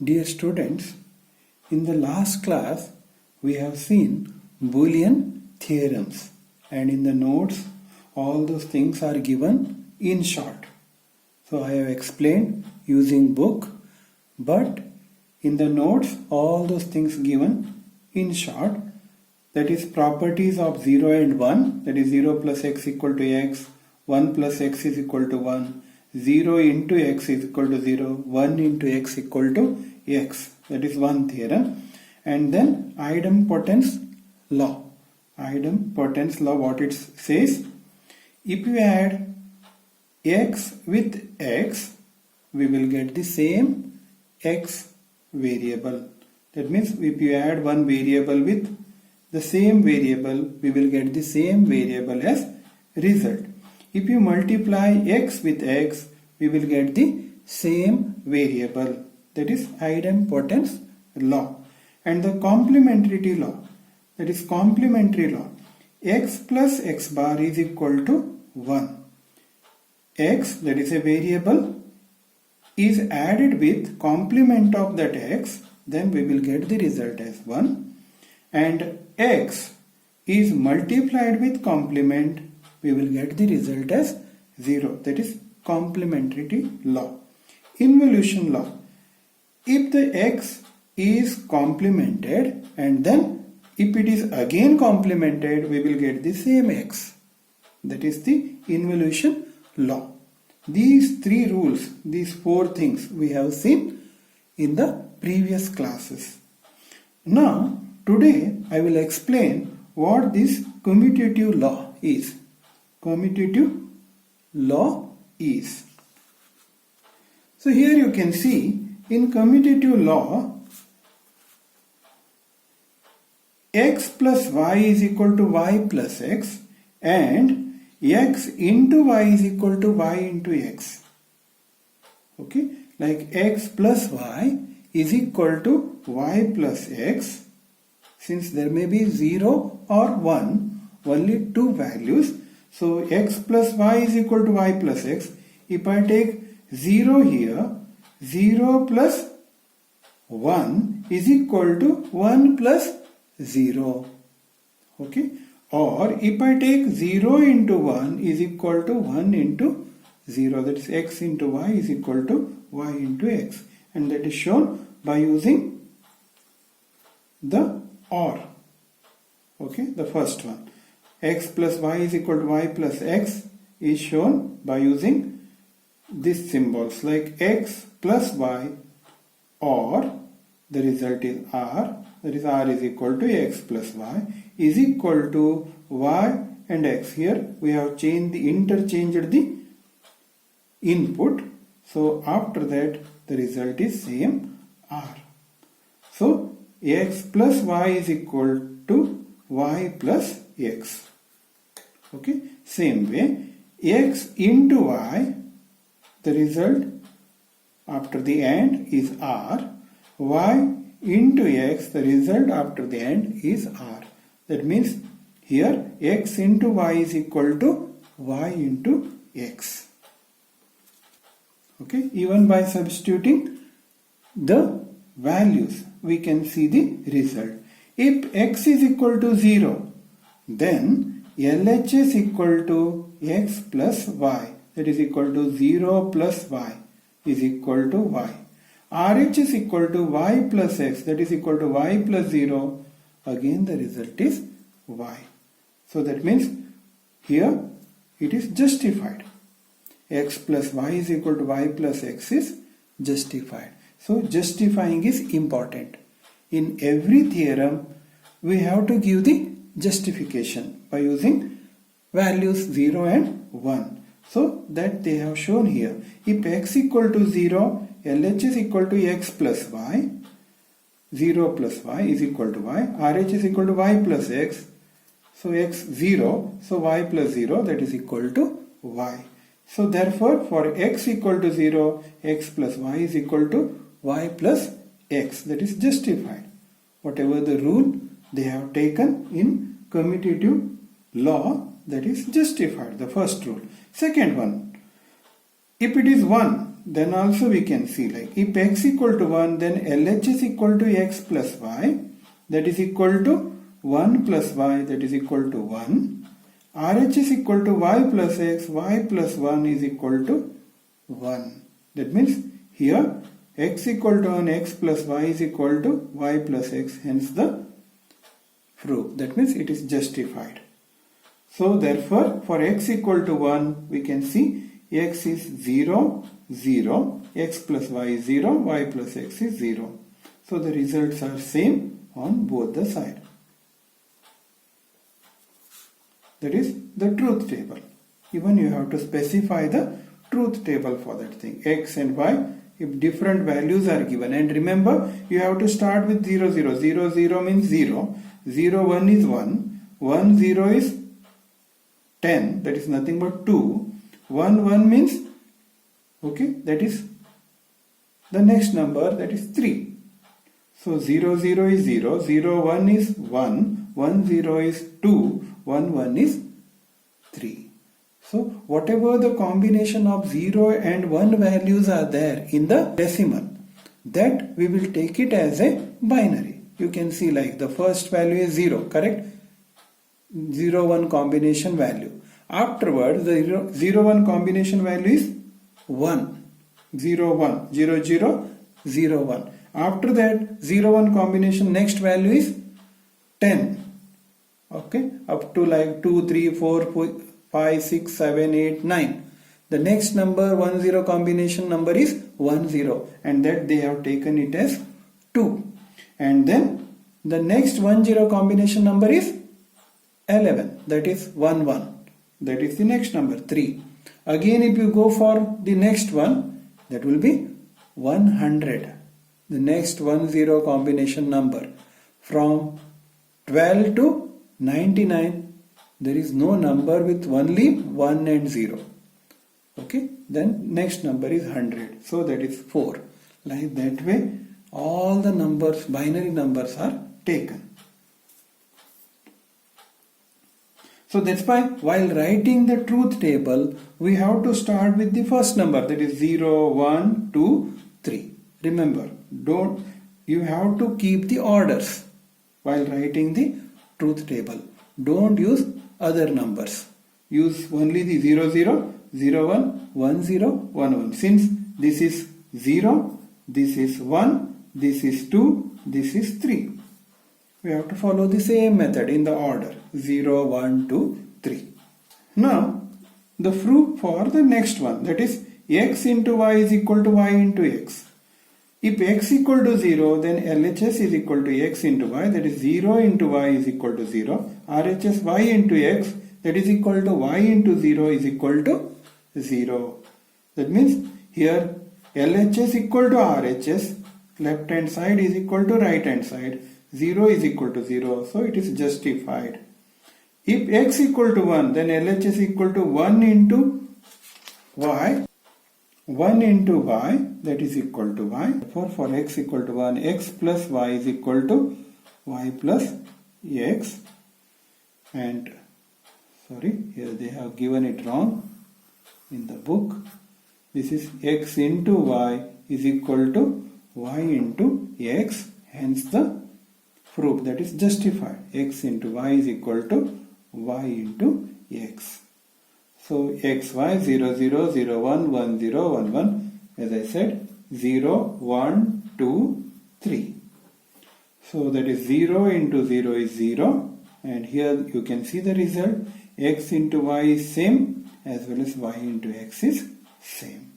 Dear students, in the last class we have seen Boolean theorems, and in the notes all those things are given in short. So I have explained using book, but in the notes all those things given in short, that is properties of 0 and 1, that is 0 plus x equal to x, 1 plus x is equal to 1, 0 into x is equal to 0, 1 into x equal to x. That is one theorem. And then idempotence law. Idempotence law, what it says, if you add x with x, we will get the same x variable. That means if you add one variable with the same variable, we will get the same variable as result. If you multiply x with x, we will get the same variable. That is idempotence law. And the complementarity law, that is complementary law, x plus x bar is equal to 1. X, that is a variable, is added with complement of that x, then we will get the result as 1. And x is multiplied with complement, we will get the result as 0. That is complementarity law. Involution law, if the x is complemented and then if it is again complemented, we will get the same x. That is the involution law. These three rules, these four things we have seen in the previous classes. Now today I will explain what this commutative law is. Commutative law is. So here you can see in commutative law, x plus y is equal to y plus x and x into y is equal to y into x. Okay, like x plus y is equal to y plus x. Since there may be 0 or 1, only two values. So x plus y is equal to y plus x. If I take 0 here, 0 plus 1 is equal to 1 plus 0. Okay. Or if I take 0 into 1 is equal to 1 into 0. That is x into y is equal to y into x. And that is shown by using the OR. Okay. The first one. X plus y is equal to y plus x is shown by using these symbols like x plus y, or the result is r, that is r is equal to x plus y is equal to y and x. Here we have interchanged the input, so after that the result is same r. So x plus y is equal to y plus x. Okay, same way x into y, the result after the AND is r, y into x, the result after the AND is r. That means here x into y is equal to y into x. Okay, even by substituting the values we can see the result. If x is equal to 0, then LHS equal to x plus y, that is equal to 0 plus y is equal to y. RH is equal to y plus x, that is equal to y plus 0, again the result is y. So that means here it is justified. X plus y is equal to y plus x is justified. So justifying is important. In every theorem we have to give the justification by using values 0 and 1. So that they have shown here. If x equal to 0, LH is equal to x plus y, 0 plus y is equal to y, RH is equal to y plus x, so x 0, so y plus 0, that is equal to y. So therefore for x equal to 0, x plus y is equal to y plus x, that is justified. Whatever the rule they have taken in commutative law, that is justified, the first rule. Second one, if it is 1, then also we can see, like, if x equal to 1, then LHS equal to x plus y, that is equal to 1 plus y, that is equal to 1. RHS equal to y plus x, y plus 1 is equal to 1. That means here x equal to 1, x plus y is equal to y plus x, hence the proof. That means it is justified. So therefore, for x equal to 1, we can see x is 0, 0, x plus y is 0, y plus x is 0. So the results are same on both the sides. That is the truth table. Even you have to specify the truth table for that thing, x and y, if different values are given. And remember, you have to start with 0, 0. 0, 0 means 0. 0, 1 is 1. 1, 0 is 10. That is nothing but 2. 1, 1 means, okay, that is the next number, that is 3. So 0, 0 is 0. 0, 1 is 1. 1, 0 is 2. 1, 1 is 3. So whatever the combination of 0 and 1 values are there in the decimal, that we will take it as a binary. You can see, like, the first value is 0, correct? 0, 1 combination value. Afterwards, the 0, 1 combination value is 1. 0, 1. 0, 0, 0, 1. After that, 0, 1 combination next value is 10. Okay, up to like 2, 3, 4, 5, 6, 7, 8, 9. The next number 1, 0 combination number is 1, 0, and that they have taken it as 2. And then the next 1, 0 combination number is 11, that is 1, 1. That is the next number 3. Again, if you go for the next one, that will be 100. The next 1, 0 combination number. From 12 to 99, there is no number with only 1 and 0. Okay, then next number is 100. So that is 4. Like that way, all the numbers, binary numbers, are taken. So that's why while writing the truth table, we have to start with the first number, that is 0, 1, 2, 3. Remember, you have to keep the orders while writing the truth table. Don't use other numbers. Use only the 0, 0, 0, 1, 1, 0, 1, 1. Since this is 0, this is 1, this is 2, this is 3. We have to follow the same method in the order 0, 1, 2, 3. Now the proof for the next one, that is x into y is equal to y into x. If x equal to 0, then LHS is equal to x into y, that is 0 into y is equal to 0. RHS y into x, that is equal to y into 0 is equal to 0. That means here LHS equal to RHS, left hand side is equal to right hand side. 0 is equal to 0, so it is justified. If x equal to 1, then LHS equal to 1 into y. 1 into y, that is equal to y. Therefore, for x equal to 1, x plus y is equal to y plus x. And sorry, here they have given it wrong in the book. This is x into y is equal to y into x. Hence the proof, that is justified. X into y is equal to y into x. So x, y, 0, 0, 0, 1, 1, 0, 1, 1. As I said, 0, 1, 2, 3. So that is 0 into 0 is 0. And here you can see the result. X into y is same, as well as y into x is same.